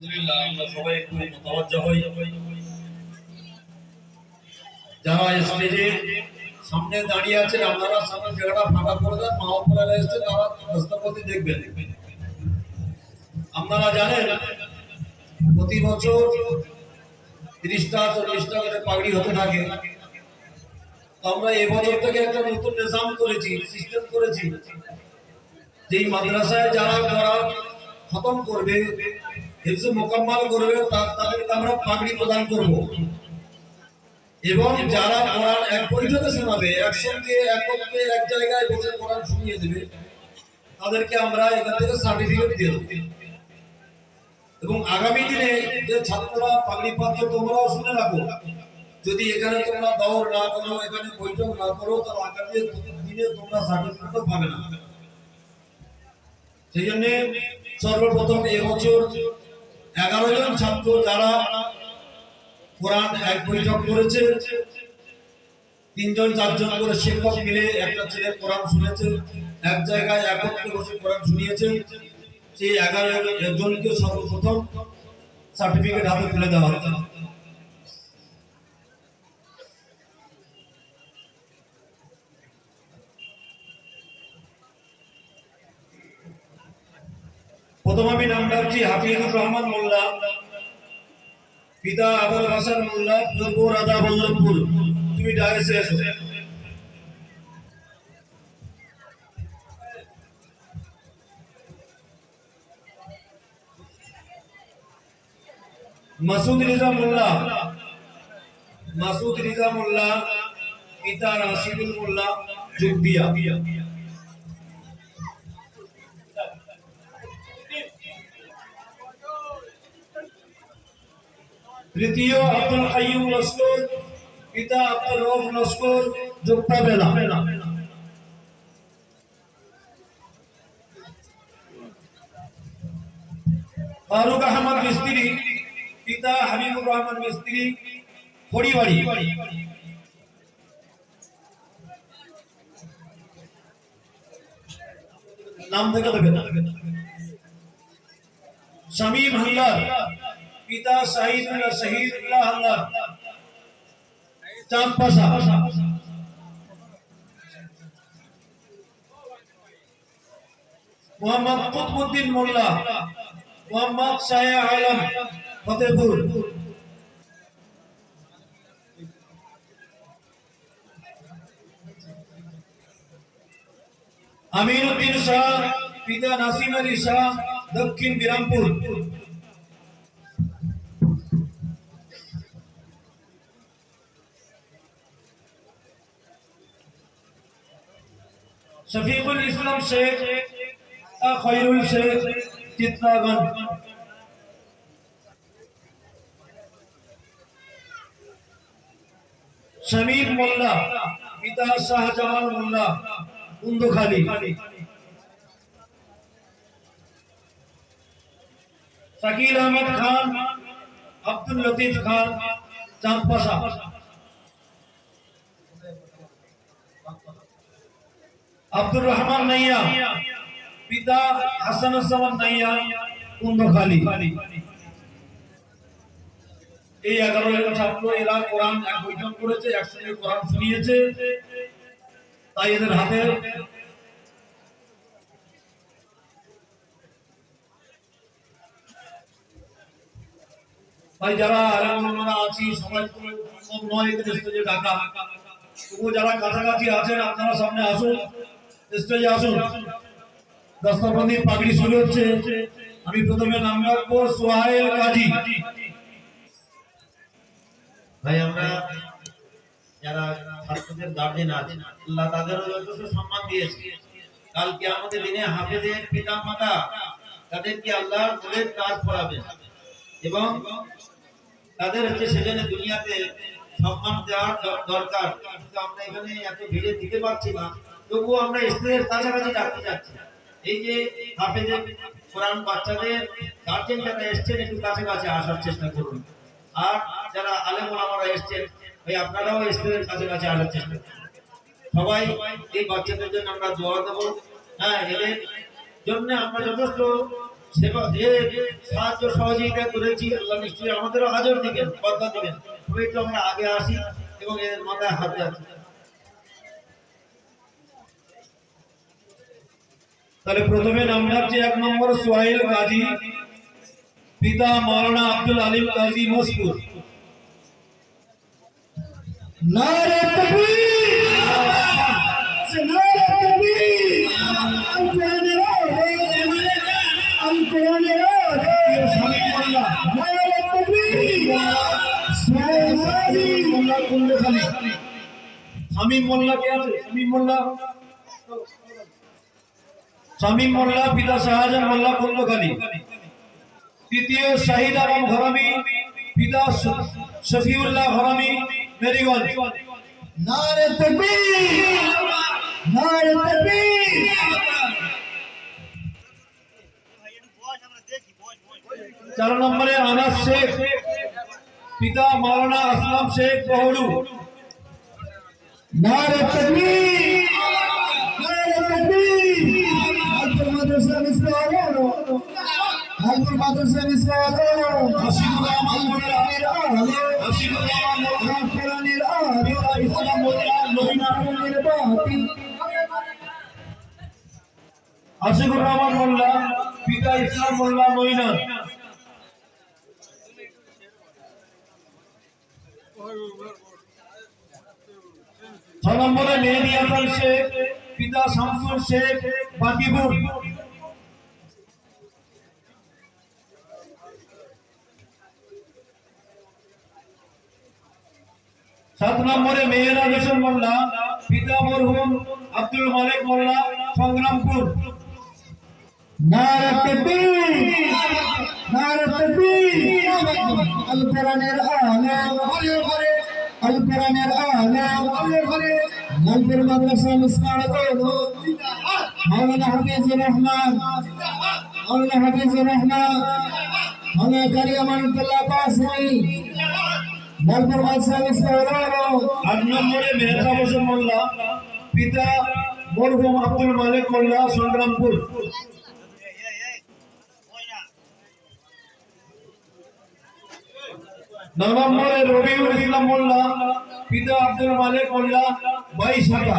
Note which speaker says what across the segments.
Speaker 1: আলহামদুলিল্লাহ আমরা সবাই একটু মুতাওয়াজ্জা হই। যারা স্টেজে সামনে দাঁড়িয়ে আছেন আপনারা সামনে জায়গাটা ফাঁকা করে দেন। মা বোনেরা এসেছে তারা রাস্তাপথে দেখবেন। আপনারা জানেন প্রতি বছর 30টা 40টা করে পাগড়ি হতে থাকে। আমরা এবছর থেকে একটা নতুন নিজাম করেছি, সিস্টেম করেছি, যেই মাদ্রাসায় যারা কোরআন খতম করবে, হিফজ মুকাম্মাল করবে, তাদেরকে আমরা পাগড়ি প্রদান করব। এবং যারা কোরআন এক বৈঠকে শোনাবে, একসঙ্গে একত্রে এক জায়গায় বসে কোরআন শুনিয়ে দেবে, তাদেরকে আমরা এখান থেকে সার্টিফিকেট দিয়ে দেব। এবং আগামী দিনে যে ছাত্ররা পাগড়ি পাচ্ছ তোমরাও শুনে রাখো, যদি এখানে তোমরা দৌড় না করো, এখানে বৈঠক না করো, তাহলে আগামী দিনে তোমরা সার্টিফিকেটও পাবে না। সেই জন্য সর্বপ্রথম এবছর 11 জন ছাত্র যারা কোরআন এক বৈঠক করেছে, 3 জন 4 জন করে শিক্ষক মিলে একটা ছেলে কোরআন শুনেছে, এক জায়গায় একত্রে বসে কোরআন শুনিয়েছে, সেই 11 জনকে সর্বপ্রথম সার্টিফিকেট হাতে তুলে দেওয়া হচ্ছে। প্রথম আমি নাম ডাকছি হাফিজুর রহমান মোল্লা, পিতা আবুল হাসান মোল্লা, পূর্ব রাজা বল্লভপুর। তুমি ডায়েসে এসো। মাসুদ রিজা মোল্লা, মাসুদ রিজা মোল্লা, পিতা রাশিদুল মোল্লা, জুগদিয়া। তৃতীয় আব্দুল কাইয়ুম লস্কর, পিতা আব্দুল রউফ লস্কর, যোগটা বেলা। ফারুক আহমদ মিস্ত্রি, পিতা হাবিবুর রহমান মিস্ত্রি, খড়িবাড়ি। নাম দেখে দেবেন। শামীম হালদার, পিতা শহীদুল্লাহ হালদার, চাঁদপাশা। মোহাম্মদ কুতবুদ্দিন মোল্লা, মোহাম্মদ শাহ আলম, ফতেপুর। আমিরউদ্দিন শাহ, পিতা নাসিম আলী শাহ, দক্ষিণ বিরামপুর। শফিকুল ইসলাম শেখ, খৈরুল শেখ, চিত্রাগঞ্জ। শমীম মোল্লা, পিতা শাহজামাল মোল্লা, কুন্দখালী। শাকিল আহমদ খান, আব্দুল লতিফ খান, চাঁদপাশা। আব্দুর রহমান নাইয়া, পিতা হাসানুজ্জামান নাইয়া, কুন্দখালী। এই 11 জন ছাত্র এরা কোরআন এক বৈঠক করেছে, একসঙ্গে কোরআন শুনিয়েছে, তাই এদের হাতে ভাই যারা আমরা আছি সবাই সব নয় স্টেজে ডাকা, তবু যারা কাছাকাছি আছেন আপনারা সামনে আসুন, স্টেজে আসুন। দস্তবন্দি পাগড়ি শুরু হচ্ছে। আমি প্রথমে নাম রাখবো সোহাইল কাজী। ভাই আমরা যারা ছাত্রদের গার্জেন আছেন, আল্লাহ তাদেরও যথেষ্ট সম্মান দিয়েছে। কাল কিয়ামতের দিনে হাফেজের পিতা মাতা তাদেরকে আল্লাহর নূরের কাজ পড়াবেন এবং তাদের সেজন্য দুনিয়াতে সম্মান দেওয়ার দরকার। কিন্তু আমরা এখানে এত ভিড়ে দিতে পারছি না, তবুও আমরা স্টেজের কাছাকাছি রাখতে যাচ্ছি। এই যে হাফেজের কোরআন বাচ্চাদের গার্জেন যারা এসছেন, একটু কাছাকাছি আসার চেষ্টা করুন। আর যারা আলেম ওলামারা এসছেন, ভাই আপনারাও স্টেজের কাছাকাছি আসার চেষ্টা করুন। সবাই এই বাচ্চাদের জন্য আমরা দোয়া দেবো। হ্যাঁ, এদের জন্য আমরা যথেষ্ট সেবা যে সাহায্য সহযোগিতা করেছি, আল্লাহ নিশ্চয়ই আমাদেরও হাজার দিবেন, বরকত দিবেন। তবে একটু আমরা আগে আসি এবং এর মাথায় হাত রাখি। তাহলে প্রথমে নাম ডাকছি 1 নম্বর সোহাইল গাজী, পিতা মাওলানা আব্দুল আলিম গাজী মসকুর।
Speaker 2: নারে তাকবীর, নারে তাকবীর, আল কোরআনের
Speaker 1: শামীম মোল্লা,
Speaker 2: নারে তাকবীর,
Speaker 1: মোল্লা কুল্লখালী। শামীম মোল্লা কে আছে? শামীম মোল্লা পিতা শাহজাহান মোল্লা কুল্লখালী। তৃতীয় শাহিদ আলম ঘরামি, পিতা শফিউল্লাহ ঘরামি মেরিগঞ্জ।
Speaker 2: নারে তাকবীর, নারে তাকবীর।
Speaker 1: 4 নম্বরে আনাস শেখ, পিতা মাওলানা আসলাম শেখ বহরু।
Speaker 2: নারে তাকবীর, নারে তাকবীর। আলপুর মাদ্রাসা মিসবাহ, আলপুর মাদ্রাসা মিসবাহ।
Speaker 1: হাসিবুর রহমান মোল্লা, হাসিবুর রহমান মোল্লা,
Speaker 2: কোরআনের আলো,
Speaker 1: ইসলাম মোল্লা লোহিনা।
Speaker 2: কোরআনের বাতি।
Speaker 1: হাসিবুর রহমান মোল্লা, পিতা ইসলাম মোল্লা লোহিনা। 6 নম্বরে মেহেদি হাসান শেখ, পিতা শামসুল শেখ বাকিপুর। 7 নম্বরে মেহেরাজ হোসেন মোল্লা, পিতা মরহুম আব্দুল মালিক মোল্লা সংগ্রামপুর।
Speaker 2: নারে তাকবীর, নারে তাকবীর। আল কোরআনের আলো, আল কোরআনের আলো। আলপুর মাদ্রাসা মিসবাহ, মাওলানা হাফিজুর রহমান, মাওলানা হাফিজুর রহমান, মাওলানা কারি আমানুল্লাহ কাসমি। আলপুর মাদ্রাসা মিসবাহ।
Speaker 1: 8 নম্বরে মেহরাব হোসেন মোল্লা, পিতা মরহুম আব্দুল মালিক মোল্লা সংগ্রামপুর। 9 নম্বরে রবিউল ইসলাম মোল্লা, পিতা আব্দুল মালিক মোল্লা 22 হাটা।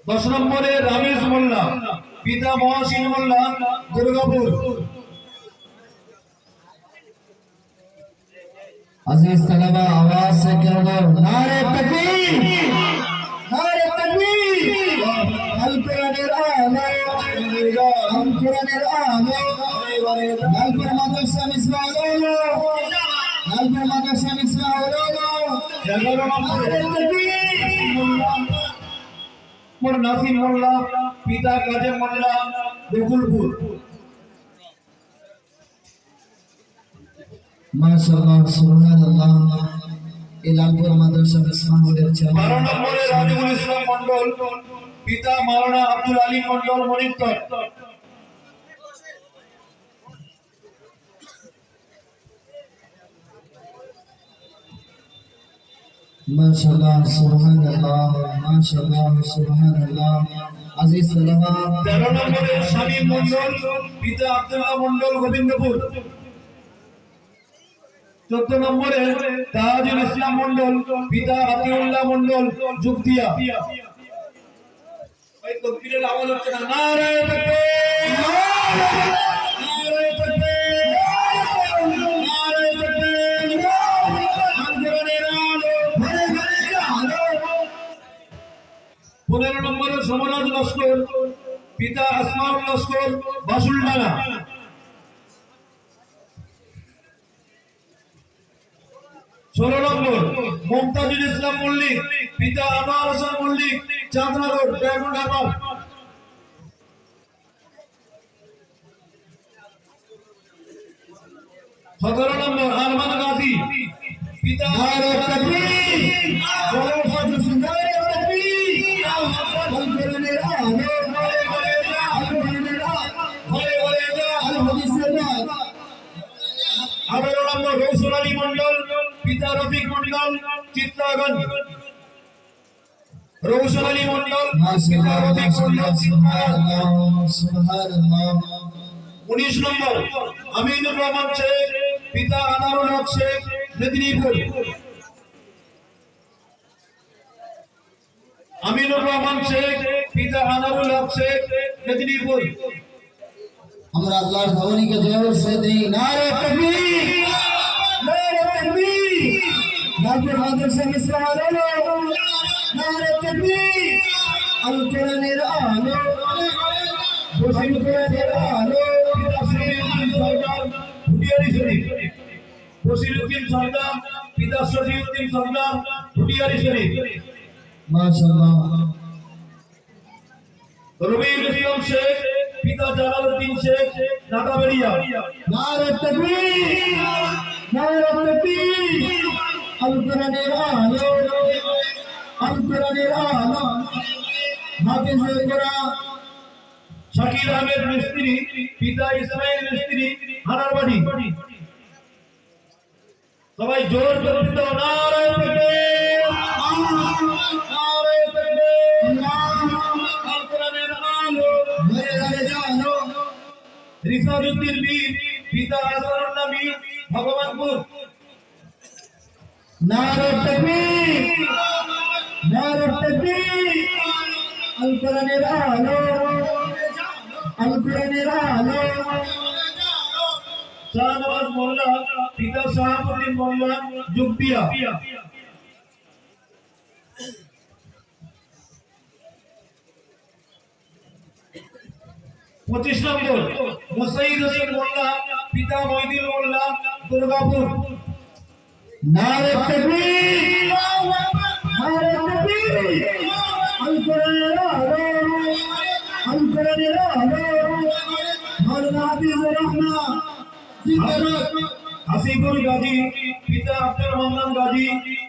Speaker 1: 10 নম্বরে রামেশ মোল্লা, পিতা মহাসিন মোল্লা দুর্গাপুর।
Speaker 2: अजीज तलबा आवाज से कह दो नारे तकबीर, नारे तकबीर। अल कुरानेर आलो, अल कुरानेर आलो। अल्पुर माद्रासा मिसबाह, अल्पुर माद्रासा मिसबाह।
Speaker 1: 11 নম্বরে নাসিম মোল্লা, পিতা কাজেম মোল্লা বকুলপুর।
Speaker 2: माशाअल्लाह, सुबहानाल्लाह। इलालपुर माद्रासा मिसबाह
Speaker 1: 12 নম্বরে রাজিবুল ইসলাম মন্ডল, পিতা মাওলানা আব্দুল আলিম মন্ডল মনিরতর।
Speaker 2: माशाअल्लाह, सुबहानाल्लाह, माशाअल्लाह, सुबहानाल्लाह। अजीज तलबा
Speaker 1: 13 নম্বরে শামীম মন্ডল, পিতা আব্দুল্লাহ মন্ডল গোবিন্দপুর। 14 নম্বরে তাজুল ইসলাম মন্ডল, পিতা আতিউল্লাহ মন্ডল যুগদিয়া। ভাই তকবীরের আওয়াজ হচ্ছে না। নারে তাকবীর, নারে তাকবীর, নারে তাকবীর। আন্দোলনের আলো, ঘরে ঘরে আলো। 15 নম্বরে সমরাজ লস্কর, পিতা আসমাউল লস্কর বাসুলডাঙ্গা। 16 নম্বর মুমতাজুল ইসলাম মল্লিক, পিতা আনোয়ার হোসেন মল্লিক চাঁদনগর ডায়মন্ড হারবার। 17 নম্বর আরমান গাজী, পিতা
Speaker 2: नारे तकबीर, बोलो फातिहा, नारे तकबीर। अल कुरानेर आलो, अल कुरानेर आलो।
Speaker 1: ঘরে ঘরে যা।
Speaker 2: अल हदीसेर बात।
Speaker 1: 18 নম্বর রৌশন আলী মন্ডল, পিতা রফিক মন্ডল চিত্তাগঞ্জ রৌশন আলী মন্ডল
Speaker 2: মাশাআল্লাহ
Speaker 1: পিতা রফিক মন্ডল
Speaker 2: সুবহানাল্লাহ সুবহানাল্লাহ
Speaker 1: 19 নম্বর আমিনুর রহমান শেখ পিতা আনারুল হক শেখ মেদিনীপুর আমিনুর রহমান শেখ পিতা আনারুল হক শেখ মেদিনীপুর
Speaker 2: আমরা আল্লাহর ধ্বনিকে জোর সে দেই নারে তাকবীর নারে তাকবীর নারে মাদ্রাসা মিসরালো নারে তাকবীর আল কোরআনের আলো
Speaker 1: বসির কোরআনের আলো পিতা শহীদুদ্দিন সরদার ভুটিয়ারি শরীফ বসিরউদ্দিন সরদার পিতা শহীদুদ্দিন সরদার ভুটিয়ারি শরীফ
Speaker 2: মাশাআল্লাহ
Speaker 1: রবিউল ইসলাম শেখ পিতা জালালউদ্দিন শেখ নাগাবেড়িয়া
Speaker 2: নারে তাকবীর নারে তাকবীর আল কোরআনের আলো আল কোরআনের আলো হাফেজে কোরআন
Speaker 1: শাকির আহমেদ মিস্ত্রি পিতা ইসমাইল মিস্ত্রি হানারবাড়ি সবাই জোর করে দাও নারে তাকবীর নারে তাকবীর আল কোরআনের আলো
Speaker 2: ঘরে ঘরে জানো
Speaker 1: রিসাদউদ্দিন বীর পিতা হাসানুল্লাহ বীর ভগবানপুর
Speaker 2: নারে তাকবীর নারে তাকবীর আল কোরআনের আলো আল কোরআনের আলো
Speaker 1: শাহনওয়াজ মোল্লা পিতা শাহাবুদ্দিন মোল্লা জুব্বিয়া 25 নম্বর মুসাইদ হোসেন মোল্লা পিতা মঈদুল মোল্লা দুর্গাপুর
Speaker 2: নারে তাকবীর নারে তাকবীর আল কোরআনের আলো আল কোরআনের আলো মাওলানা হাফিজুর রহমান জিন্দাবাদ
Speaker 1: হাসিবুল গাজী পিতা আব্দুল মান্নান গাজী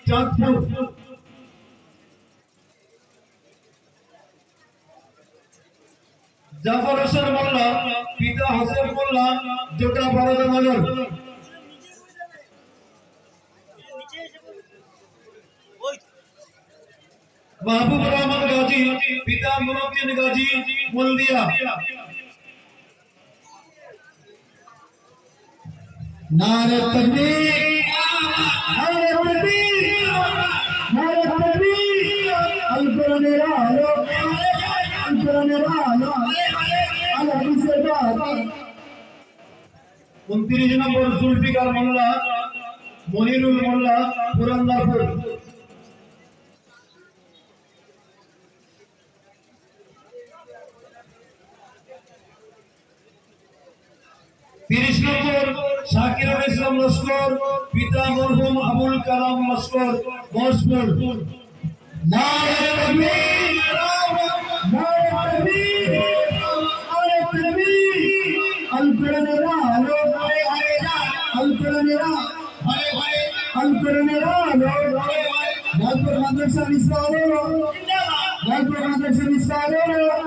Speaker 1: চাঁদপুর জাফর হোসেন মোল্লা পিতা হাসেন মোল্লা জোটা বরদনগর মাহবুব রহমান গাজী পিতা মুরাদ্দিন গাজী হলদিয়া
Speaker 2: নারে তাকবীর নারে তাকবীর নারে তাকবীর আল কোরআনের আলো আল কোরআনের আলো আল হাদিসের বাবা
Speaker 1: 29 নম্বর জুলফিকার মোল্লা মনিরুল মোল্লা পুরন্দরপুর নম্বর শাকিরুল ইসলাম লস্কর পিতা মরহুম আবুল কালাম লস্কর মসপুর
Speaker 2: নারে তাকবীর নারে তাকবীর নারে তাকবীর আল কোরআনের আলো আল কোরআনের আলো আল কোরআনের আলো লালপুর মাদ্রাসা মিসরালো লালপুর মাদ্রাসা মিসরালো